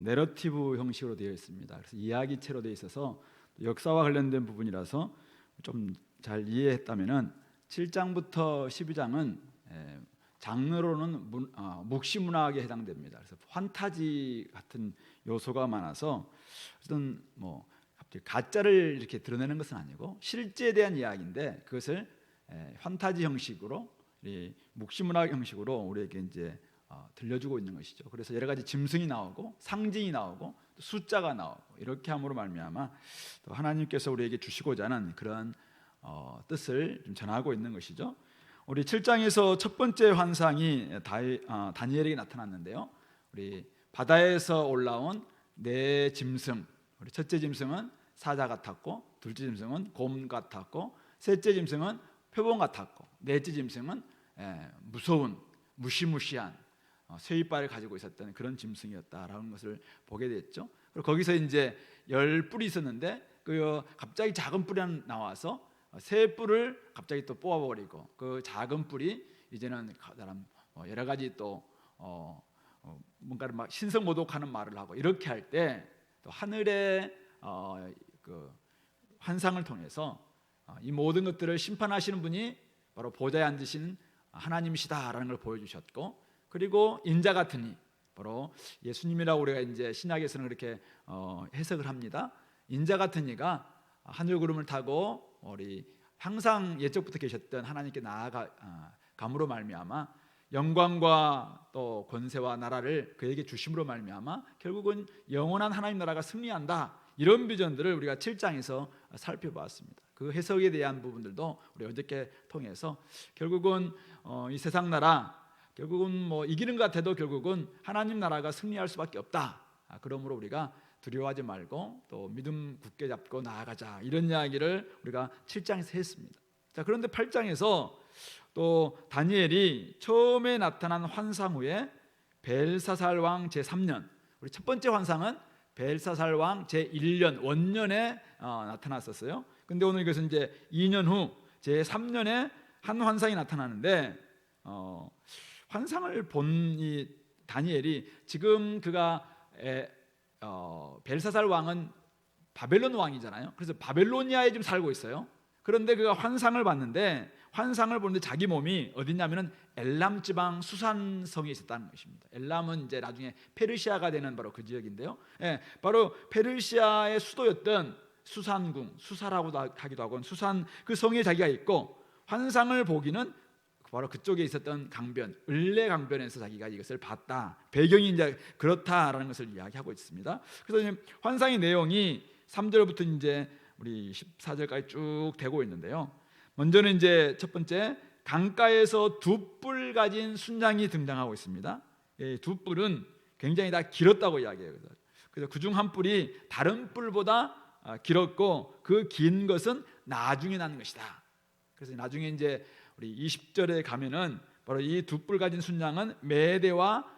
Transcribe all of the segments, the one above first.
내러티브 형식으로 되어 있습니다. 그래서 이야기체로 되어 있어서 역사와 관련된 부분이라서 좀 잘 이해했다면은 7장부터 12장은 장르로는 묵시문학에 해당됩니다. 그래서 판타지 같은 요소가 많아서 어떤 갑자기 가짜를 이렇게 드러내는 것은 아니고 실제에 대한 이야기인데 그것을 판타지 형식으로 묵시문학 형식으로 우리에게 이제 들려주고 있는 것이죠. 그래서 여러 가지 짐승이 나오고 상징이 나오고 숫자가 나오고 이렇게 함으로 말미암아 또 하나님께서 우리에게 주시고자 하는 그런 뜻을 좀 전하고 있는 것이죠. 우리 7장에서 첫 번째 환상이 다니엘에게 나타났는데요. 우리 바다에서 올라온 네 짐승, 우리 첫째 짐승은 사자 같았고, 둘째 짐승은 곰 같았고, 셋째 짐승은 표범 같았고, 넷째 짐승은 무서운 무시무시한 쇠이빨을 가지고 있었던 그런 짐승이었다라는 것을 보게 됐죠. 그리고 거기서 이제 10뿔이 있었는데 그 갑자기 작은 뿔이 하나 나와서 새 뿔을 갑자기 또 뽑아버리고 그 작은 뿔이 이제는 여러 가지 또 뭔가를 막 신성모독하는 말을 하고 이렇게 할 때 또 하늘의 그 환상을 통해서 이 모든 것들을 심판하시는 분이 바로 보좌에 앉으신 하나님이시다라는 걸 보여주셨고, 그리고 인자 같으니 바로 예수님이라고 우리가 이제 신약에서는 그렇게 해석을 합니다. 인자 같은 이가 하늘 구름을 타고 우리 항상 옛적부터 계셨던 하나님께 나아감으로 말미암아 영광과 또 권세와 나라를 그에게 주심으로 말미암아 결국은 영원한 하나님 나라가 승리한다, 이런 비전들을 우리가 7장에서 살펴보았습니다. 그 해석에 대한 부분들도 우리 어저께 통해서 결국은 이 세상 나라 결국은 이기는 것 같아도 결국은 하나님 나라가 승리할 수밖에 없다. 그러므로 우리가 두려워하지 말고 또 믿음 굳게 잡고 나아가자, 이런 이야기를 우리가 7장에서 했습니다. 자, 그런데 8장에서 또 다니엘이 처음에 나타난 환상 후에 벨사살 왕 제3년, 우리 첫 번째 환상은 벨사살 왕 제1년 원년에 나타났었어요. 근데 오늘 이것은 이제 2년 후 제3년에 한 환상이 나타나는데 환상을 본 이 다니엘이 지금 그가 벨사살 왕은 바벨론 왕이잖아요. 그래서 바벨로니아에 지금 살고 있어요. 그런데 그가 환상을 봤는데 환상을 보는데 자기 몸이 어디냐면은 엘람 지방 수산성에 있었다는 것입니다. 엘람은 이제 나중에 페르시아가 되는 바로 그 지역인데요. 바로 페르시아의 수도였던 수산궁, 수사라고도 하기도 하고 수산 그 성에 자기가 있고, 환상을 보기는 바로 그쪽에 있었던 강변, 을레 강변에서 자기가 이것을 봤다. 배경이 이제 그렇다라는 것을 이야기하고 있습니다. 그래서 환상의 내용이 3절부터 이제 우리 14절까지 쭉 되고 있는데요. 먼저는 이제 첫 번째, 강가에서 두 뿔 가진 순양이 등장하고 있습니다. 이 두 뿔은 굉장히 다 길었다고 이야기해요. 그래서 그중 한 뿔이 다른 뿔보다 길었고 그 긴 것은 나중에 난 것이다. 그래서 나중에 이제 우리 20절에 가면은 바로 이 두 뿔 가진 순양은 메대와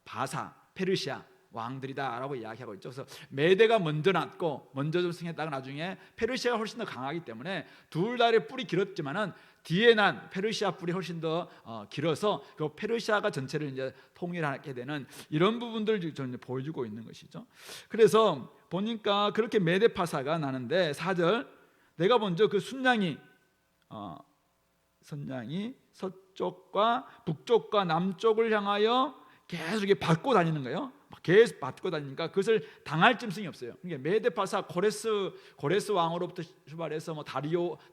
바사, 페르시아 왕들이다라고 이야기하고 있죠. 그래서 메대가 먼저 났고 먼저 좀 승했다가 나중에 페르시아가 훨씬 더 강하기 때문에 둘 다의 뿔이 길었지만은 뒤에 난 페르시아 뿔이 훨씬 더 길어서 그 페르시아가 전체를 이제 통일하게 되는 이런 부분들을 좀 보여주고 있는 것이죠. 그래서 보니까 그렇게 메대파사가 나는데 4절, 내가 먼저 그 순양이 서쪽과 북쪽과 남쪽을 향하여 계속 밟고 다니는 거예요. 계속 밟고 다니니까 그것을 당할 짐승이 없어요. 그러니까 메데파사 고레스 왕으로부터 출발해서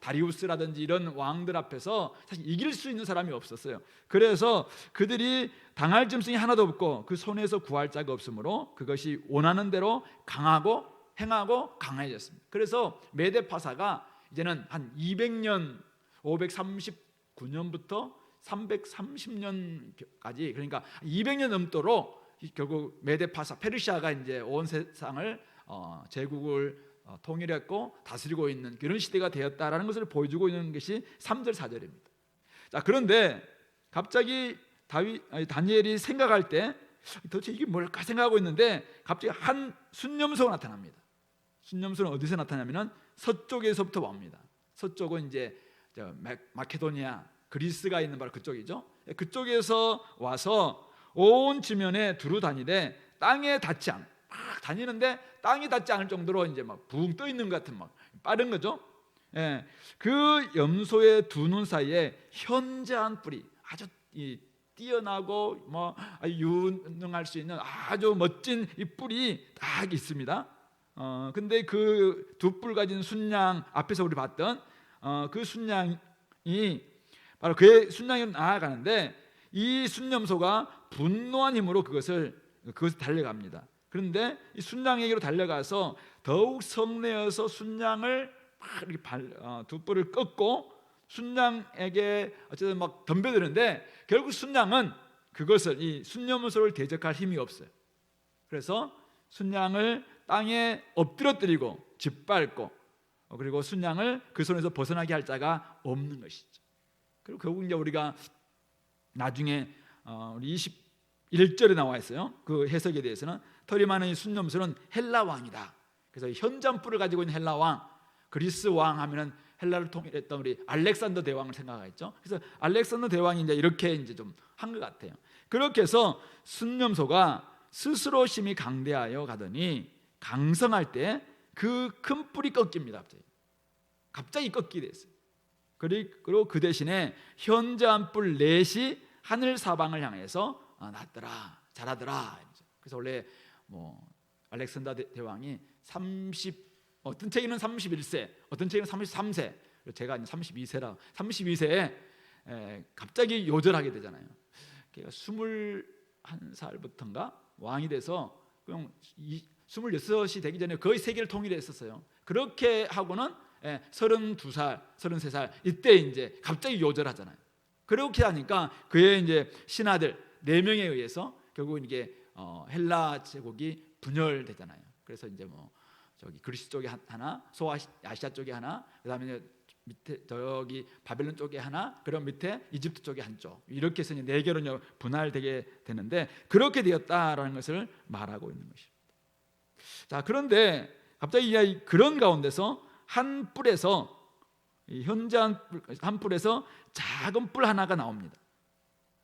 다리우스라든지 이런 왕들 앞에서 사실 이길 수 있는 사람이 없었어요. 그래서 그들이 당할 짐승이 하나도 없고 그 손에서 구할 자가 없으므로 그것이 원하는 대로 강하고 행하고 강해졌습니다. 그래서 메데파사가 이제는 한 200년 539년부터 330년까지, 그러니까 200년 넘도록 결국 메데파사 페르시아가 이제 온 세상을 제국을 통일했고 다스리고 있는 그런 시대가 되었다라는 것을 보여주고 있는 것이 3절 4절입니다. 자, 그런데 갑자기 다니엘이 생각할 때 도대체 이게 뭘까 생각하고 있는데 갑자기 한 순념소가 나타납니다. 순념소는 어디서 나타나냐면은 서쪽에서부터 옵니다. 서쪽은 이제 마케도니아, 그리스가 있는 바로 그쪽이죠. 그쪽에서 와서 온 지면에 두루 다니되 땅에 닿지 않고 다니는데 땅이 닿지 않을 정도로 이제 막 붕 떠 있는 것 같은 막 빠른 거죠. 예, 그 염소의 두 눈 사이에 현저한 뿔이 아주 뛰어나고 뭐 유능할 수 있는 아주 멋진 이 뿔이 딱 있습니다. 근데 그 두 뿔 가진 순양, 앞에서 우리 봤던 그 순양이 바로 그의 순양이 나아가는데, 이 순염소가 분노한 힘으로 그것을 달려갑니다. 그런데 이 순양에게로 달려가서 더욱 성내어서 순양을 막 이렇게 두 뿔을 꺾고 순양에게 어쨌든 막 덤벼드는데, 결국 순양은 그것을, 이 순염소를 대적할 힘이 없어요. 그래서 순양을 땅에 엎드러뜨리고 짓밟고, 그리고 순양을 그 손에서 벗어나게 할 자가 없는 것이죠. 그리고 결국 이제 우리가 나중에 우리 21절에 나와 있어요. 그 해석에 대해서는 털이 많은 이 순염소는 헬라 왕이다. 그래서 현잔뿔을 가지고 있는 헬라 왕, 그리스 왕 하면은 헬라를 통일했던 우리 알렉산더 대왕을 생각하겠죠. 그래서 알렉산더 대왕이 이제 이렇게 이제 좀 한 것 같아요. 그렇게 해서 순염소가 스스로 심히 강대하여 가더니 강성할 때 그 큰 뿔이 꺾입니다. 갑자기 꺾이게 됐어요. 그리고 그 대신에 현저한 뿔 넷이 하늘 사방을 향해서 났더라, 자라더라. 그래서 원래 뭐 알렉산더 대왕이 어떤 책에는 31세, 어떤 책에는 33세, 제가 이제 32세라 32세에 갑자기 요절하게 되잖아요. 걔가 21살부터인가 왕이 돼서 그냥 26이 되기 전에 거의 세계를 통일했었어요. 그렇게 하고는 32살, 33살 이때 이제 갑자기 요절하잖아요. 그렇게 하니까 그의 이제 신하들 4명에 의해서 결국 이게 헬라 제국이 분열되잖아요. 그래서 이제 뭐 저기 그리스 쪽에 하나, 소아시아 쪽에 하나, 그다음에 밑에 저기 바벨론 쪽에 하나, 그럼 밑에 이집트 쪽에 한쪽, 이렇게 해서 4개로 분할되게 되는데, 그렇게 되었다라는 것을 말하고 있는 것입니다. 자, 그런데 갑자기 그런 가운데서 한 뿔에서, 현저한 한 뿔에서 작은 뿔 하나가 나옵니다.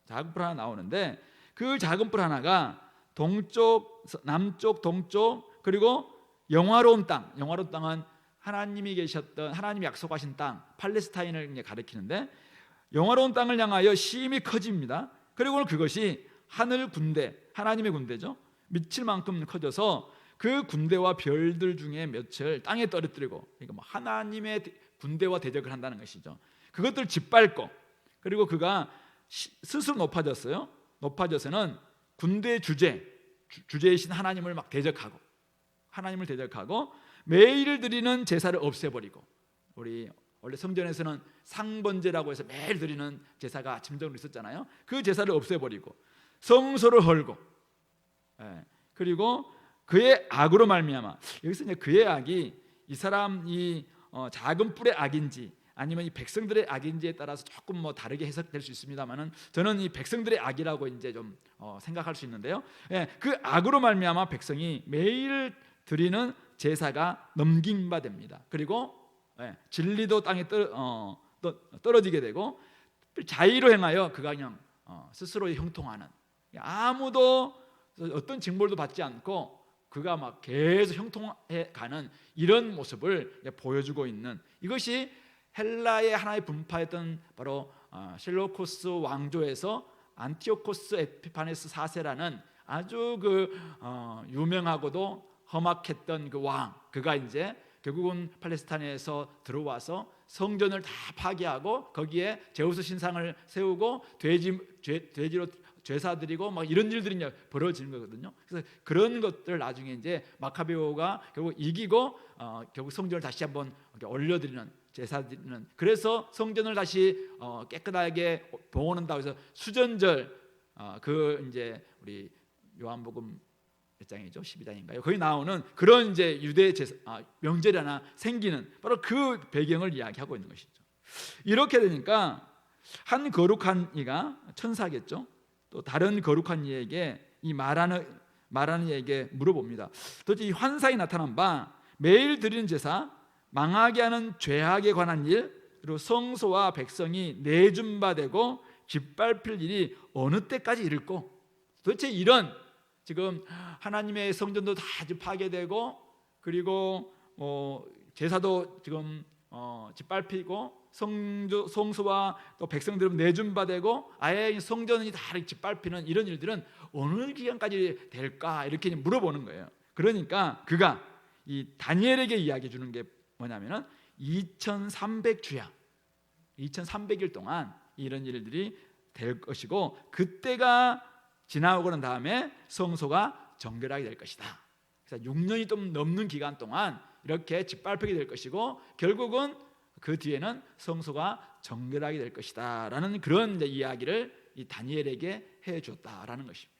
작은 뿔 하나 나오는데, 그 작은 뿔 하나가 동쪽, 남쪽, 동쪽, 그리고 영화로운 땅은 하나님이 계셨던, 하나님이 약속하신 땅, 팔레스타인을 가리키는데, 영화로운 땅을 향하여 심히 커집니다. 그리고 그것이 하늘 군대, 하나님의 군대죠, 미칠 만큼 커져서 그 군대와 별들 중에 몇을 땅에 떨어뜨리고, 그러니까 뭐 하나님의 군대와 대적을 한다는 것이죠. 그것들 짓밟고, 그리고 그가 스스로 높아졌어요. 높아져서는 군대 주제이신 하나님을 막 대적하고, 하나님을 대적하고 매일 드리는 제사를 없애버리고, 우리 원래 성전에서는 상번제라고 해서 매일 드리는 제사가 아침적으로 있었잖아요. 그 제사를 없애버리고 성소를 헐고, 그리고 그의 악으로 말미암아, 여기서 이제 그의 악이 이 사람이 작은 뿔의 악인지 아니면 이 백성들의 악인지에 따라서 조금 뭐 다르게 해석될 수 있습니다만은, 저는 이 백성들의 악이라고 이제 좀 생각할 수 있는데요. 그 악으로 말미암아 백성이 매일 드리는 제사가 넘긴 바 됩니다. 그리고 진리도 땅에 떨어지게 되고, 자의로 행하여 그가 그냥 스스로 형통하는, 아무도 어떤 징벌도 받지 않고 그가 막 계속 형통해 가는 이런 모습을 보여주고 있는, 이것이 헬라의 하나의 분파였던 바로 셀로코스 왕조에서 안티오코스 에피파네스 4세라는 아주 유명하고도 험악했던 그 왕, 그가 이제 결국은 팔레스타인에서 들어와서 성전을 다 파괴하고 거기에 제우스 신상을 세우고 돼지로 제사드리고 막 이런 일들이 이제 벌어지는 거거든요. 그래서 그런 것들 나중에 이제 마카베오가 결국 이기고 결국 성전을 다시 한번 올려드리는, 제사드리는, 그래서 성전을 다시 깨끗하게 봉헌한다고 해서 수전절, 그 이제 우리 요한복음 몇 장이죠? 12장인가요? 거기 나오는 그런 이제 유대 명절이 하나 생기는, 바로 그 배경을 이야기하고 있는 것이죠. 이렇게 되니까 한 거룩한 이가, 천사겠죠, 또 다른 거룩한 이에게, 이 말하는 이에게 물어봅니다. 도대체 이 환상이 나타난 바 매일 드리는 제사, 망하게 하는 죄악에 관한 일, 그리고 성소와 백성이 내준 바 되고 짓밟힐 일이 어느 때까지 이를꼬? 도대체 이런 지금 하나님의 성전도 다 파괴되고, 그리고 제사도 지금 짓밟히고, 성소와 또 백성들은 내준바되고, 아예 성전이 다 짓밟히는 이런 일들은 어느 기간까지 될까 이렇게 물어보는 거예요. 그러니까 그가 이 다니엘에게 이야기해 주는 게 뭐냐면은 2300주야 2300일 동안 이런 일들이 될 것이고, 그때가 지나고 난 다음에 성소가 정결하게 될 것이다. 그래서 6년이 좀 넘는 기간 동안 이렇게 짓밟히게 될 것이고, 결국은 그 뒤에는 성소가 정결하게 될 것이다 라는 그런 이야기를 이 다니엘에게 해 줬다라는 것입니다.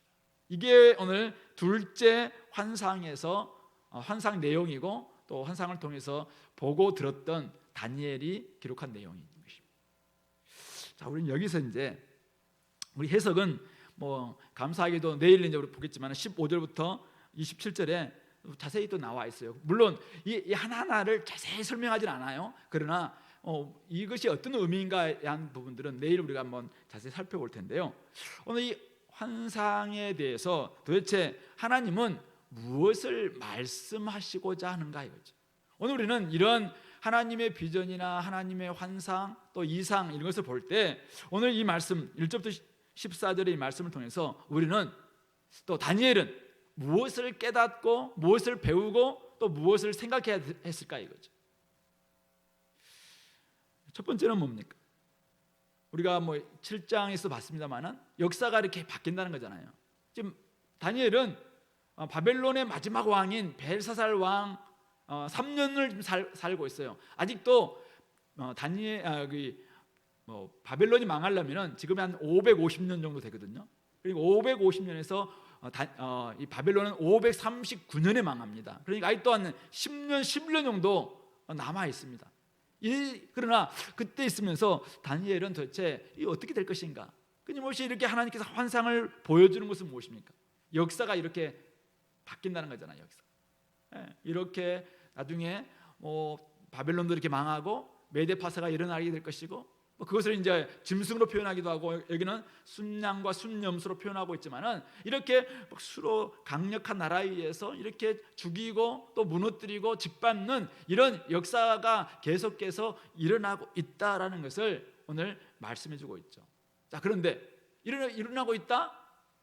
이게 오늘 둘째 환상에서 환상 내용이고, 또 환상을 통해서 보고 들었던 다니엘이 기록한 내용인 것입니다. 자, 우리는 여기서 이제 우리 해석은 감사하게도 내일 이제 우리 보겠지만 15절부터 27절에 자세히 또 나와 있어요. 물론 이 하나하나를 자세히 설명하진 않아요. 그러나 이것이 어떤 의미인가에 대한 부분들은 내일 우리가 한번 자세히 살펴볼 텐데요. 오늘 이 환상에 대해서 도대체 하나님은 무엇을 말씀하시고자 하는가 이거죠. 오늘 우리는 이런 하나님의 비전이나 하나님의 환상 또 이상 이런 것을 볼 때, 오늘 이 말씀 1절부터 14절의 이 말씀을 통해서 우리는 또 다니엘은 무엇을 깨닫고 무엇을 배우고 또 무엇을 생각해야 했을까 이거죠. 첫 번째는 뭡니까? 우리가 7장에서 봤습니다만은 역사가 이렇게 바뀐다는 거잖아요. 지금 다니엘은 바벨론의 마지막 왕인 벨사살 왕 3년을 살고 있어요. 아직도 바벨론이 망하려면 지금 한 550년 정도 되거든요. 그리고 550년에서 이 바벨론은 539년에 망합니다. 그러니까 아직도 한 10년, 11년 정도 남아 있습니다. 그러나 그때 있으면서 다니엘은 도대체 이 어떻게 될 것인가? 끊임없이 이렇게 하나님께서 환상을 보여주는 것은 무엇입니까? 역사가 이렇게 바뀐다는 거잖아요. 역사. 이렇게 나중에 바벨론도 이렇게 망하고 메데파사가 일어나게 될 것이고, 그것을 이제 짐승으로 표현하기도 하고, 여기는 순양과 순염수로 표현하고 있지만은 이렇게 수로 강력한 나라에 의해서 이렇게 죽이고 또 무너뜨리고 짓밟는 이런 역사가 계속해서 일어나고 있다라는 것을 오늘 말씀해주고 있죠. 자, 그런데 일어나고 있다?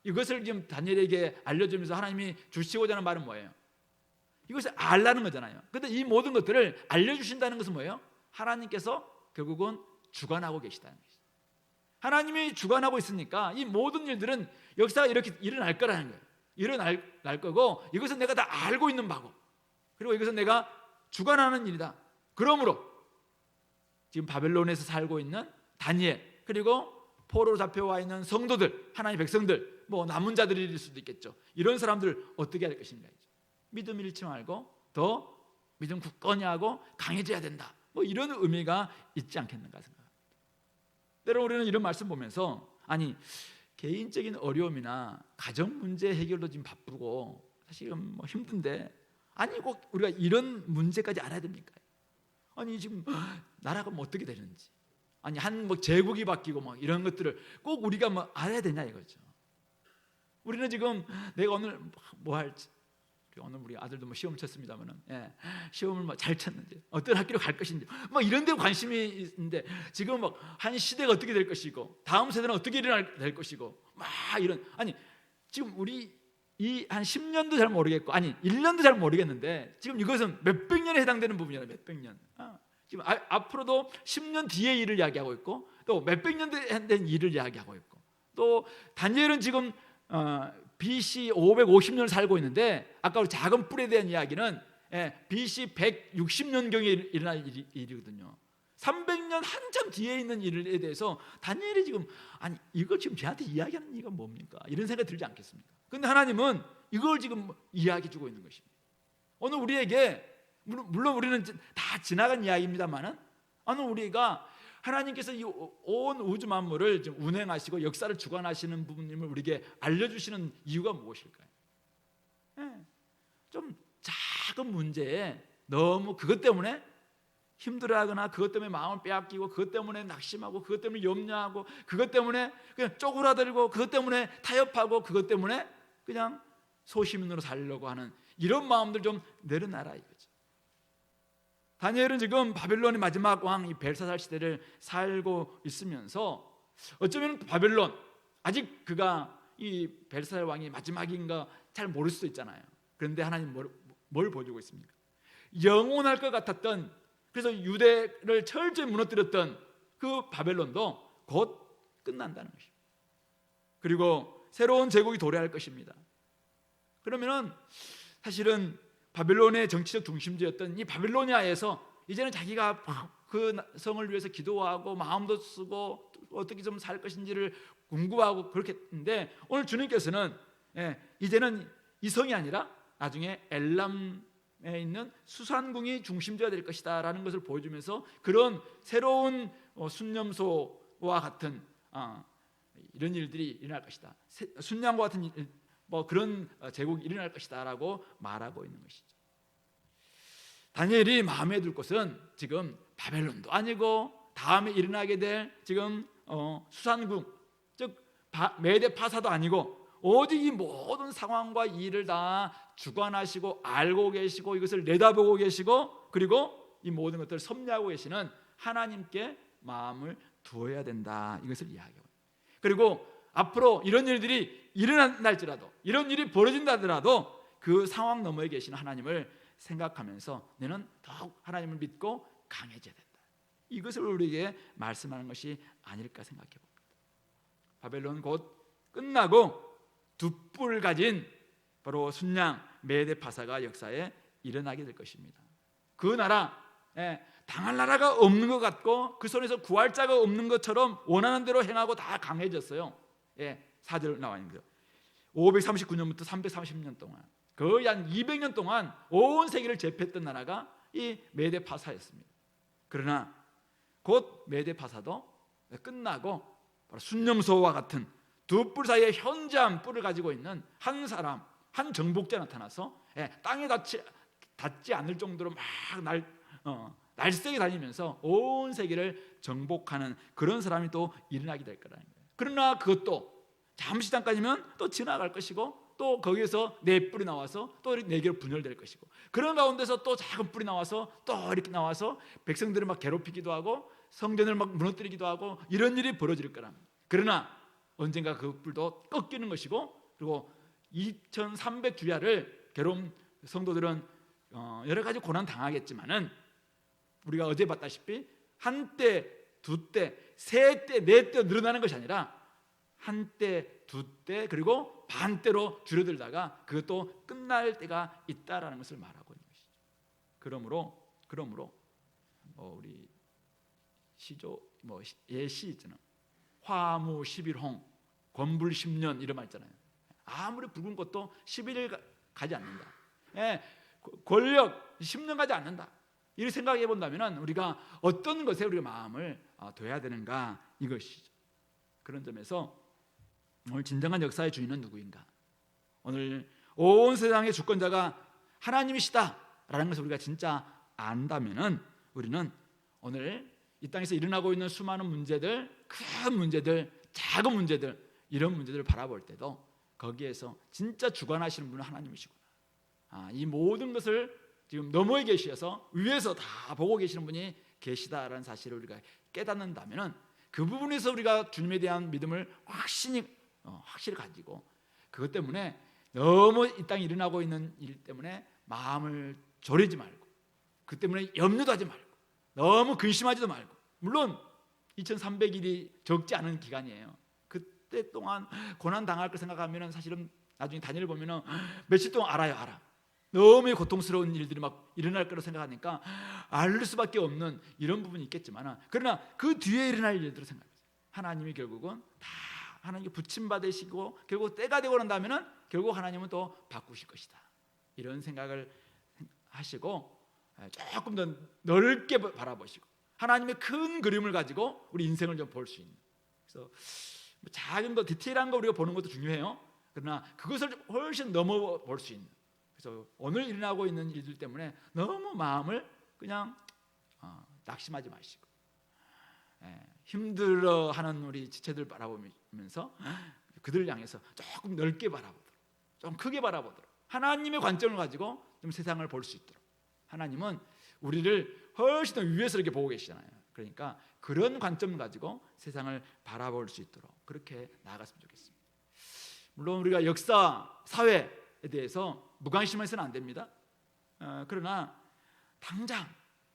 이것을 지금 다니엘에게 알려주면서 하나님이 주시고자 하는 말은 뭐예요? 이것을 알라는 거잖아요. 그런데 이 모든 것들을 알려주신다는 것은 뭐예요? 하나님께서 결국은 주관하고 계시다는 것이죠. 하나님이 주관하고 있으니까 이 모든 일들은 역사가 이렇게 일어날 거라는 거예요. 일어날 거고, 이것은 내가 다 알고 있는 바고, 그리고 이것은 내가 주관하는 일이다. 그러므로 지금 바벨론에서 살고 있는 다니엘, 그리고 포로로 잡혀와 있는 성도들, 하나님의 백성들, 남은 자들일 수도 있겠죠. 이런 사람들 어떻게 할 것인가? 믿음 잃지 말고 더 믿음 굳건히 하고 강해져야 된다. 이런 의미가 있지 않겠는가 생각합니다. 때로 우리는 이런 말씀 보면서, 아니 개인적인 어려움이나 가정 문제 해결도 지금 바쁘고 사실은 힘든데, 아니 꼭 우리가 이런 문제까지 알아야 됩니까? 아니 지금 나라가 어떻게 되는지, 아니 한 제국이 바뀌고 이런 것들을 꼭 우리가 알아야 되냐 이거죠. 우리는 지금 내가 오늘 뭐 할지, 오늘 우리 아들도 시험 쳤습니다만은, 시험을 잘 쳤는지, 어떤 학교로 갈 것인지, 이런 데 관심이 있는데, 지금 한 시대가 어떻게 될 것이고, 다음 세대는 어떻게 될 것이고, 이런, 아니 지금 우리 이 한 10년도 잘 모르겠고, 아니 1년도 잘 모르겠는데, 지금 이것은 몇백 년에 해당되는 부분이잖아요. 몇백 년. 지금 앞으로도 10년 뒤의 일을 이야기하고 있고, 또 몇백 년 된 일을 이야기하고 있고, 또 다니엘은 지금 BC 550년을 살고 있는데, 아까 우리 작은 뿔에 대한 이야기는 BC 160년경에 일어날 일이거든요. 300년 한참 뒤에 있는 일에 대해서 다니엘이 지금, 아니 이걸 지금 저한테 이야기하는 이유가 뭡니까? 이런 생각이 들지 않겠습니까? 그런데 하나님은 이걸 지금 이야기해 주고 있는 것입니다. 오늘 우리에게, 물론 우리는 다 지나간 이야기입니다만은, 오늘 우리가 하나님께서 이 온 우주 만물을 지금 운행하시고 역사를 주관하시는 부분임을 우리에게 알려주시는 이유가 무엇일까요? 좀 작은 문제에 너무 그것 때문에 힘들어하거나, 그것 때문에 마음을 빼앗기고, 그것 때문에 낙심하고, 그것 때문에 염려하고, 그것 때문에 그냥 쪼그라들고, 그것 때문에 타협하고, 그것 때문에 그냥 소시민으로 살려고 하는 이런 마음들 좀 내려놔라 이거죠. 다니엘은 지금 바벨론의 마지막 왕 이 벨사살 시대를 살고 있으면서 어쩌면 바벨론 아직 그가 이 벨사살 왕이 마지막인가 잘 모를 수도 있잖아요. 그런데 하나님 뭘 보여주고 있습니까? 영원할 것 같았던, 그래서 유대를 철저히 무너뜨렸던 그 바벨론도 곧 끝난다는 것입니다. 그리고 새로운 제국이 도래할 것입니다. 그러면은 사실은 바벨론의 정치적 중심지였던 이 바빌로니아에서 이제는 자기가 그 성을 위해서 기도하고 마음도 쓰고 어떻게 좀 살 것인지를 궁금하고 그렇게 했는데, 오늘 주님께서는 이제는 이 성이 아니라 나중에 엘람에 있는 수산궁이 중심지가 될 것이다 라는 것을 보여주면서 그런 새로운 순념소와 같은 이런 일들이 일어날 것이다, 순양과 같은 그런 제국이 일어날 것이다 라고 말하고 있는 것이죠. 다니엘이 마음에 들 것은 지금 바벨론도 아니고 다음에 일어나게 될 지금 수산궁, 즉 메대 파사도 아니고 오직 이 모든 상황과 일을 다 주관하시고 알고 계시고 이것을 내다보고 계시고 그리고 이 모든 것들을 섭리하고 계시는 하나님께 마음을 두어야 된다, 이것을 이야기합니다. 그리고 앞으로 이런 일들이 일어날지라도, 이런 일이 벌어진다 하더라도 그 상황 너머에 계시는 하나님을 생각하면서 너는 더욱 하나님을 믿고 강해져야 된다, 이것을 우리에게 말씀하는 것이 아닐까 생각해 봅니다. 바벨론 곧 끝나고 두 뿔 가진 바로 순양 메대 파사가 역사에 일어나게 될 것입니다. 그 나라, 당할 나라가 없는 것 같고 그 손에서 구할 자가 없는 것처럼 원하는 대로 행하고 다 강해졌어요. 4절 나와 있는 거죠. 539년부터 330년 동안 거의 한 200년 동안 온 세계를 제패했던 나라가 이 메대 파사였습니다. 그러나 곧 메대 파사도 끝나고 바로 순념소와 같은 두 뿔 사이에 현저한 뿔을 가지고 있는 한 사람, 한 정복자 나타나서 땅에 닿지 않을 정도로 막 날쌔게 다니면서 온 세계를 정복하는 그런 사람이 또 일어나게 될 거라는 거예요. 그러나 그것도 잠시 잠깐이면 또 지나갈 것이고 또 거기에서 네 뿔이 나와서 또 네 개로 분열될 것이고, 그런 가운데서 또 작은 뿔이 나와서 또 이렇게 나와서 백성들을 막 괴롭히기도 하고 성전을 막 무너뜨리기도 하고 이런 일이 벌어질 거랍니다. 그러나 언젠가 그 뿔도 꺾이는 것이고, 그리고 2300주야를 괴로운 성도들은 여러 가지 고난 당하겠지만은 우리가 어제 봤다시피 한때, 두때, 세때, 네때 늘어나는 것이 아니라 한때, 두때, 그리고 반때로 줄어들다가 그것도 끝날 때가 있다라는 것을 말하고 있는 것이죠. 그러므로 우리 시조 예시 있잖아요. 화무 10일홍, 권불 10년 이런 말 있잖아요. 아무리 붉은 것도 11일 가지 않는다. 권력 10년 가지 않는다. 이렇게 생각해 본다면 우리가 어떤 것에 우리가 마음을 둬야 되는가, 이것이죠. 그런 점에서 오늘 진정한 역사의 주인은 누구인가? 오늘 온 세상의 주권자가 하나님이시다라는 것을 우리가 진짜 안다면은 우리는 오늘 이 땅에서 일어나고 있는 수많은 문제들, 큰 문제들, 작은 문제들, 이런 문제들을 바라볼 때도 거기에서 진짜 주관하시는 분은 하나님이시구나. 이 모든 것을 지금 너머에 계셔서 위에서 다 보고 계시는 분이 계시다라는 사실을 우리가 깨닫는다면은 그 부분에서 우리가 주님에 대한 믿음을 확실히 가지고, 그것 때문에 너무 이 땅에 일어나고 있는 일 때문에 마음을 졸이지 말고, 그 때문에 염려도 하지 말고, 너무 근심하지도 말고. 물론 2300일이 적지 않은 기간이에요. 그때 동안 고난 당할 걸 생각하면 사실은 나중에 다니엘 보면은 며칠 동안 알아. 너무 고통스러운 일들이 막 일어날 거라고 생각하니까 알 수밖에 없는 이런 부분이 있겠지만, 그러나 그 뒤에 일어날 일들을 생각해요. 하나님이 결국은 다 하나님께 부침받으시고 결국 때가 되고 난다면은 결국 하나님은 또 바꾸실 것이다, 이런 생각을 하시고 조금 더 넓게 바라보시고 하나님의 큰 그림을 가지고 우리 인생을 좀 볼 수 있는, 그래서 작은 거, 디테일한 거 우리가 보는 것도 중요해요. 그러나 그것을 훨씬 넘어 볼 수 있는, 그래서 오늘 일어나고 있는 일들 때문에 너무 마음을 그냥 낙심하지 마시고 힘들어하는 우리 지체들 바라보면서 그들을 향해서 조금 넓게 바라보도록, 좀 크게 바라보도록, 하나님의 관점을 가지고 좀 세상을 볼 수 있도록. 하나님은 우리를 훨씬 더 위에서 이렇게 보고 계시잖아요. 그러니까 그런 관점을 가지고 세상을 바라볼 수 있도록 그렇게 나아갔으면 좋겠습니다. 물론 우리가 역사, 사회에 대해서 무관심해서는 안 됩니다. 그러나 당장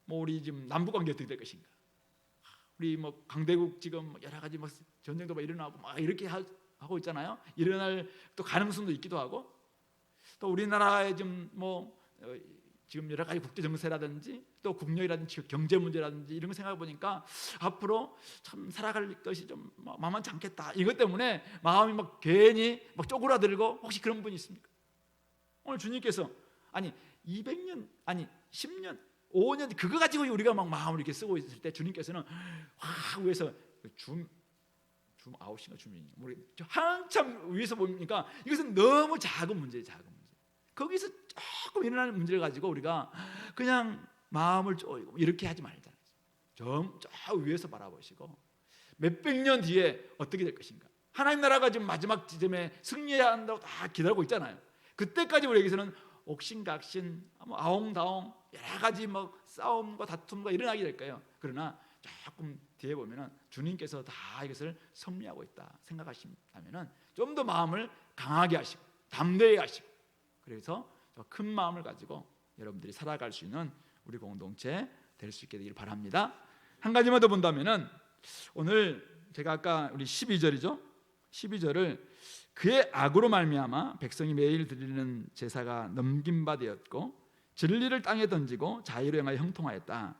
우리 지금 남북 관계 어떻게 될 것인가? 우리 강대국 지금 여러 가지 전쟁도 일어나고 이렇게 하고 있잖아요. 일어날 또 가능성도 있기도 하고, 또 우리나라의 지금 여러 가지 국제 정세라든지 또 국력이라든지 경제 문제라든지 이런 거 생각해 보니까 앞으로 참 살아갈 것이 좀 만만치 않겠다. 이것 때문에 마음이 괜히 쪼그라들고, 혹시 그런 분이 있습니까? 오늘 주님께서 200년, 10년, 5년 그거 가지고 우리가 마음을 이렇게 쓰고 있을 때 주님께서는 위에서 줌 아웃인가 줌인가 모르겠는데 한참 위에서 보니까 이것은 너무 작은 문제예요. 작은 문제. 거기서 조금 일어나는 문제를 가지고 우리가 그냥 마음을 쪼이고 이렇게 하지 말자. 저 위에서 바라보시고 몇백 년 뒤에 어떻게 될 것인가. 하나님 나라가 지금 마지막 지점에 승리해야 한다고 다 기다리고 있잖아요. 그때까지 우리에게서는 옥신각신, 아웅다웅 여러 가지 싸움과 다툼과 일어나게 될 거예요. 그러나 조금 뒤에 보면은 주님께서 다 이것을 섭리하고 있다 생각하신다면은 좀 더 마음을 강하게 하시고 담대히 하시고, 그래서 큰 마음을 가지고 여러분들이 살아갈 수 있는 우리 공동체 될 수 있게 되길 바랍니다. 한 가지만 더 본다면은 오늘 제가 아까 우리 12절이죠. 12절을 그의 악으로 말미암아 백성이 매일 드리는 제사가 넘긴 바 되었고 진리를 땅에 던지고 자유로 행하여 형통하였다.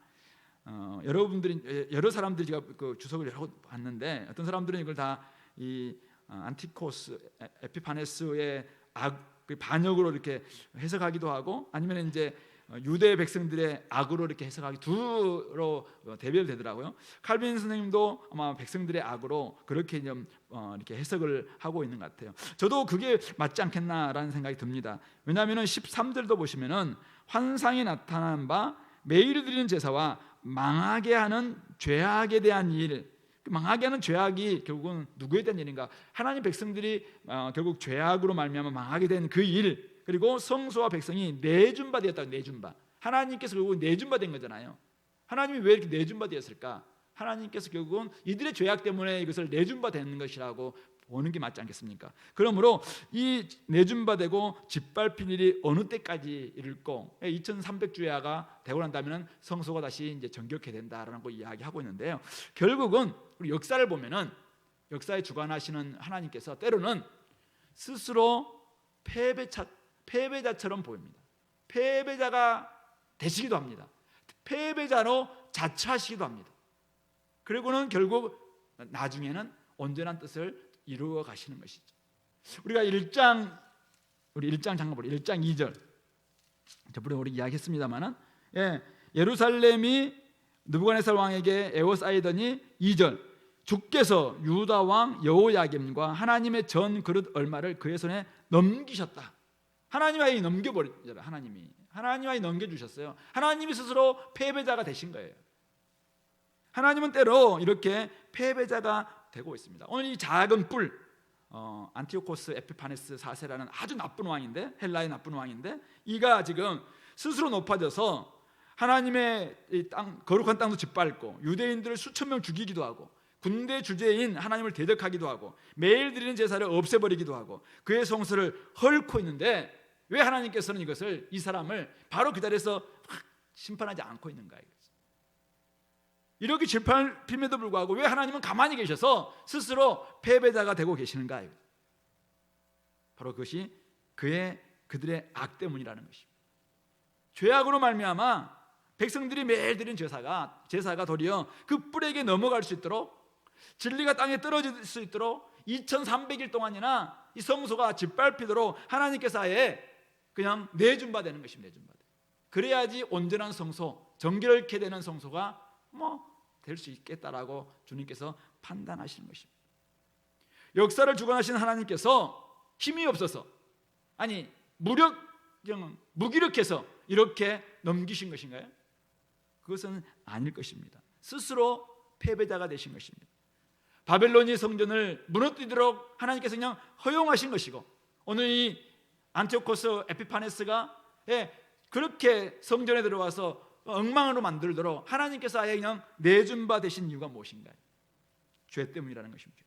여러분들이 여러 사람들이 제가 그 주석을 여러 봤는데 어떤 사람들은 이걸 다 이 안티코스 에피파네스의 반역으로 이렇게 해석하기도 하고, 아니면 이제 유대 백성들의 악으로 이렇게 해석하기 두로 대별되더라고요. 칼빈 선생님도 아마 백성들의 악으로 그렇게 좀 이렇게 해석을 하고 있는 것 같아요. 저도 그게 맞지 않겠나라는 생각이 듭니다. 왜냐하면 13절도 보시면은 환상이 나타난 바 매일 드리는 제사와 망하게 하는 죄악에 대한 일, 망하게 하는 죄악이 결국은 누구에 대한 일인가? 하나님 백성들이 결국 죄악으로 말미암아 망하게 된 그 일, 그리고 성소와 백성이 내준 바 되었다고. 내준 바, 하나님께서 결국 내준 바 된 거잖아요. 하나님이 왜 이렇게 내준 바 되었을까? 하나님께서 결국은 이들의 죄악 때문에 이것을 내준 바 되는 것이라고 보는 게 맞지 않겠습니까? 그러므로 이 내준 바 되고 짓밟힐 일이 어느 때까지 이를고 2300주야가 되고 난다면 성소가 다시 이제 정결케 된다라는 거 이야기하고 있는데요. 결국은 우리 역사를 보면은 역사에 주관하시는 하나님께서 때로는 스스로 패배자처럼 보입니다. 패배자가 되시기도 합니다. 패배자로 자처하시기도 합니다. 그리고는 결국 나중에는 온전한 뜻을 이루어 가시는 것이죠. 우리가 1장 잠깐 보자. 1장 2절 저번에 우리 이야기했습니다마는 예루살렘이 느부갓네살 왕에게 에워싸이더니 2절 주께서 유다 왕 여호야김과 하나님의 전 그릇 얼마를 그의 손에 넘기셨다. 하나님 아예 넘겨버렸잖아요. 하나님 아예 넘겨주셨어요. 하나님이 스스로 패배자가 되신 거예요. 하나님은 때로 이렇게 패배자가 되고 있습니다. 오늘 이 작은 뿔 안티오코스 에피파네스 4세라는 아주 나쁜 왕인데, 헬라의 나쁜 왕인데, 이가 지금 스스로 높아져서 하나님의 이 땅, 거룩한 땅도 짓밟고 유대인들을 수천 명 죽이기도 하고 군대 주제인 하나님을 대적하기도 하고 매일 드리는 제사를 없애버리기도 하고 그의 성소를 헐고 있는데, 왜 하나님께서는 이 사람을 바로 그 자리에서 심판하지 않고 있는가? 이렇게 짓밟힘에도 불구하고 왜 하나님은 가만히 계셔서 스스로 패배자가 되고 계시는가? 바로 그것이 그들의 악 때문이라는 것입니다. 죄악으로 말미암아 백성들이 매일 드린 제사가 도리어 그 뿔에게 넘어갈 수 있도록, 진리가 땅에 떨어질 수 있도록 2300일 동안이나 이 성소가 짓밟히도록 하나님께서 아예 그냥 내준 바 되는 것입니다. 내준 바. 그래야지 온전한 성소, 정결케 되는 성소가 될 수 있겠다라고 주님께서 판단하시는 것입니다. 역사를 주관하시는 하나님께서 힘이 없어서, 무기력해서 이렇게 넘기신 것인가요? 그것은 아닐 것입니다. 스스로 패배자가 되신 것입니다. 바벨론이 성전을 무너뜨리도록 하나님께서 그냥 허용하신 것이고, 오늘 이 안티오코스 에피파네스가 그렇게 성전에 들어와서 엉망으로 만들도록 하나님께서 아예 그냥 내준 바 되신 이유가 무엇인가요? 죄 때문이라는 것입니다.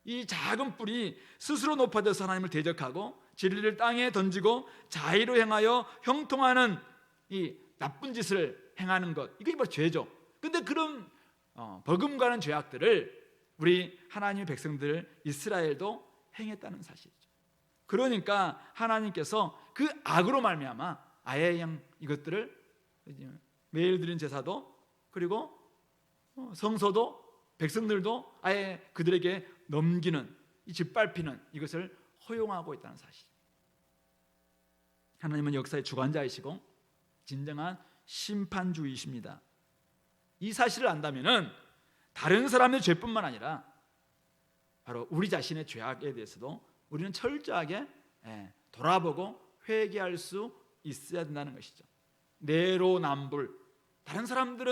이 작은 뿔이 스스로 높아져서 하나님을 대적하고 진리를 땅에 던지고 자의로 행하여 형통하는 이 나쁜 짓을 행하는 것, 이게 바로 죄죠. 근데 그런 버금가는 죄악들을 우리 하나님의 백성들 이스라엘도 행했다는 사실이죠. 그러니까 하나님께서 그 악으로 말미암아 아예 그냥 이것들을 매일 드린 제사도 그리고 성소도 백성들도 아예 그들에게 넘기는, 이 짓밟히는 이것을 허용하고 있다는 사실. 하나님은 역사의 주관자이시고 진정한 심판주이십니다. 이 사실을 안다면은 다른 사람의 죄뿐만 아니라 바로 우리 자신의 죄악에 대해서도 우리는 철저하게 돌아보고 회개할 수 있어야 된다는 것이죠. 내로남불. 다른 사람들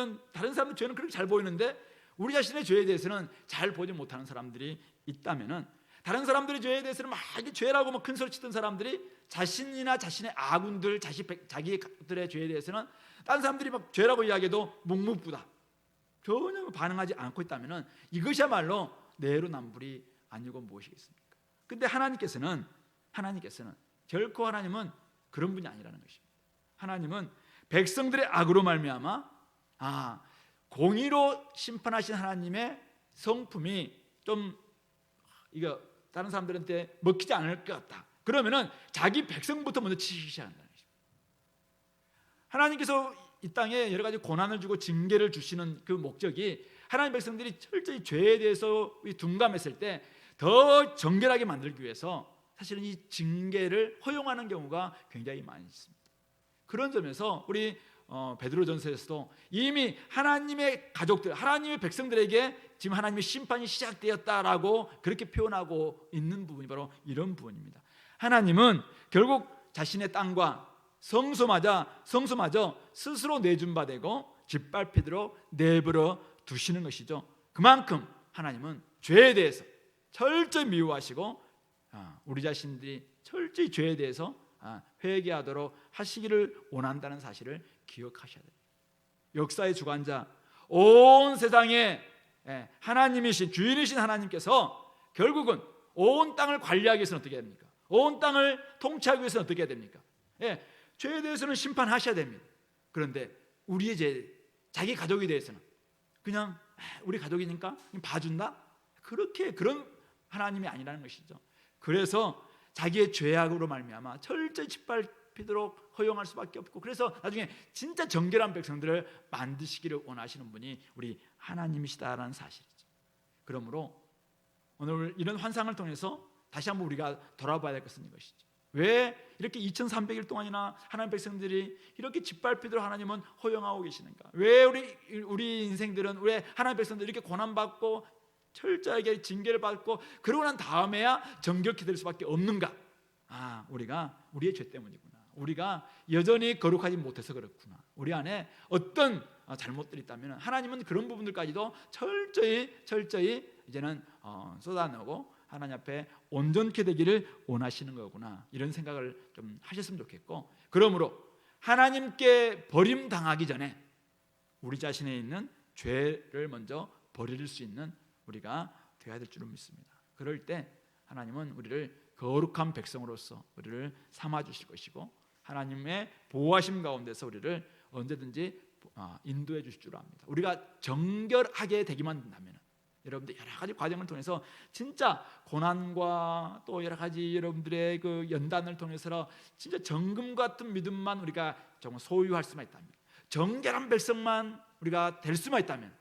죄는 그렇게 잘 보이는데 우리 자신의 죄에 대해서는 잘 보지 못하는 사람들이 있다면은, 다른 사람들의 죄에 대해서는 막 죄라고 큰 소리 치던 사람들이 자신이나 자신의 아군들, 자기들의 죄에 대해서는 다른 사람들이 막 죄라고 이야기해도 묵묵부답 전혀 반응하지 않고 있다면은 이것이야말로 내로남불이 아니고 무엇이겠습니까? 근데 하나님께서는 결코 하나님은 그런 분이 아니라는 것입니다. 하나님은 백성들의 악으로 말미암아 공의로 심판하신 하나님의 성품이 좀 이거 다른 사람들한테 먹히지 않을 것 같다. 그러면은 자기 백성부터 먼저 치시기 시작한다는 것입니다. 하나님께서 이 땅에 여러 가지 고난을 주고 징계를 주시는 그 목적이 하나님 백성들이 철저히 죄에 대해서 둔감했을 때 더 정결하게 만들기 위해서 사실은 이 징계를 허용하는 경우가 굉장히 많이 있습니다. 그런 점에서 우리 베드로전서에서도 이미 하나님의 가족들, 하나님의 백성들에게 지금 하나님의 심판이 시작되었다라고 그렇게 표현하고 있는 부분이 바로 이런 부분입니다. 하나님은 결국 자신의 땅과 성소마저 스스로 내준 바 되고 짓밟히도록 내버려 두시는 것이죠. 그만큼 하나님은 죄에 대해서 철저히 미워하시고 우리 자신들이 철저히 죄에 대해서 회개하도록 하시기를 원한다는 사실을 기억하셔야 됩니다. 역사의 주관자, 온 세상의 하나님이신 주인이신 하나님께서 결국은 온 땅을 관리하기 위해서는 어떻게 해야 됩니까? 온 땅을 통치하기 위해서는 어떻게 해야 됩니까? 죄에 대해서는 심판하셔야 됩니다. 그런데 우리의 죄, 자기 가족에 대해서는 그냥 우리 가족이니까 봐준다? 그런 하나님이 아니라는 것이죠. 그래서 자기의 죄악으로 말미암아 철저히 짓밟히도록 허용할 수밖에 없고, 그래서 나중에 진짜 정결한 백성들을 만드시기를 원하시는 분이 우리 하나님이시다라는 사실이죠. 그러므로 오늘 이런 환상을 통해서 다시 한번 우리가 돌아봐야 될 것은 이것이죠. 왜 이렇게 2300일 동안이나 하나님 백성들이 이렇게 짓밟히도록 하나님은 허용하고 계시는가? 왜 우리 인생들은, 왜 하나님 백성들이 이렇게 고난받고 철저하게 징계를 받고 그러고 난 다음에야 정결케 될 수밖에 없는가? 우리가 우리의 죄 때문이구나. 우리가 여전히 거룩하지 못해서 그렇구나. 우리 안에 어떤 잘못들이 있다면 하나님은 그런 부분들까지도 철저히 이제는 쏟아내고 하나님 앞에 온전케 되기를 원하시는 거구나. 이런 생각을 좀 하셨으면 좋겠고, 그러므로 하나님께 버림당하기 전에 우리 자신에 있는 죄를 먼저 버릴 수 있는 우리가 되어야 될 줄을 믿습니다. 그럴 때 하나님은 우리를 거룩한 백성으로서 우리를 삼아주실 것이고, 하나님의 보호하심 가운데서 우리를 언제든지 인도해 주실 줄 압니다. 우리가 정결하게 되기만 된다면 여러분들 여러 가지 과정을 통해서 진짜 고난과 또 여러 가지 여러분들의 그 연단을 통해서 진짜 정금 같은 믿음만 우리가 정말 소유할 수만 있다면, 정결한 백성만 우리가 될 수만 있다면,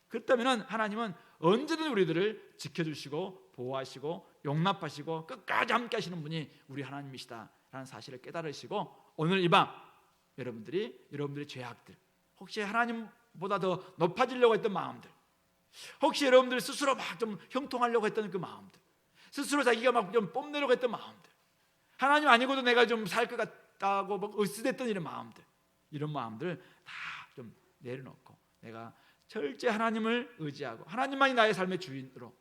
그렇다면 하나님은 언제든 우리들을 지켜주시고 보호하시고 용납하시고 끝까지 함께 하시는 분이 우리 하나님이시다라는 사실을 깨달으시고, 오늘 이 밤 여러분들의 죄악들, 혹시 하나님보다 더 높아지려고 했던 마음들, 혹시 여러분들이 스스로 막 좀 형통하려고 했던 그 마음들, 스스로 자기가 막 좀 뽐내려고 했던 마음들, 하나님 아니고도 내가 좀 살 것 같다고 막 으스댔던 이런 마음들 다 좀 내려놓고 내가 철저히 하나님을 의지하고 하나님만이 나의 삶의 주인으로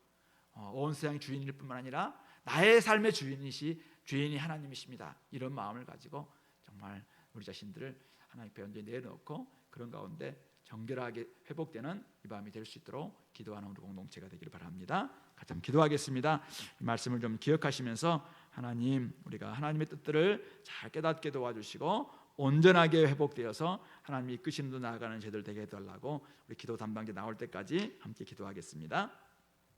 온 세상의 주인일 뿐만 아니라 나의 삶의 주인이시 주인이 하나님이십니다. 이런 마음을 가지고 정말 우리 자신들을 하나님 앞에 온전히 내려놓고 그런 가운데 정결하게 회복되는 이 밤이 될 수 있도록 기도하는 우리 공동체가 되기를 바랍니다. 같이 한번 기도하겠습니다. 이 말씀을 좀 기억하시면서 하나님, 우리가 하나님의 뜻들을 잘 깨닫게 도와주시고 온전하게 회복되어서 하나님이 이끄시는 데 나아가는 저희들 되게 해달라고 우리 기도 담당자 나올 때까지 함께 기도하겠습니다.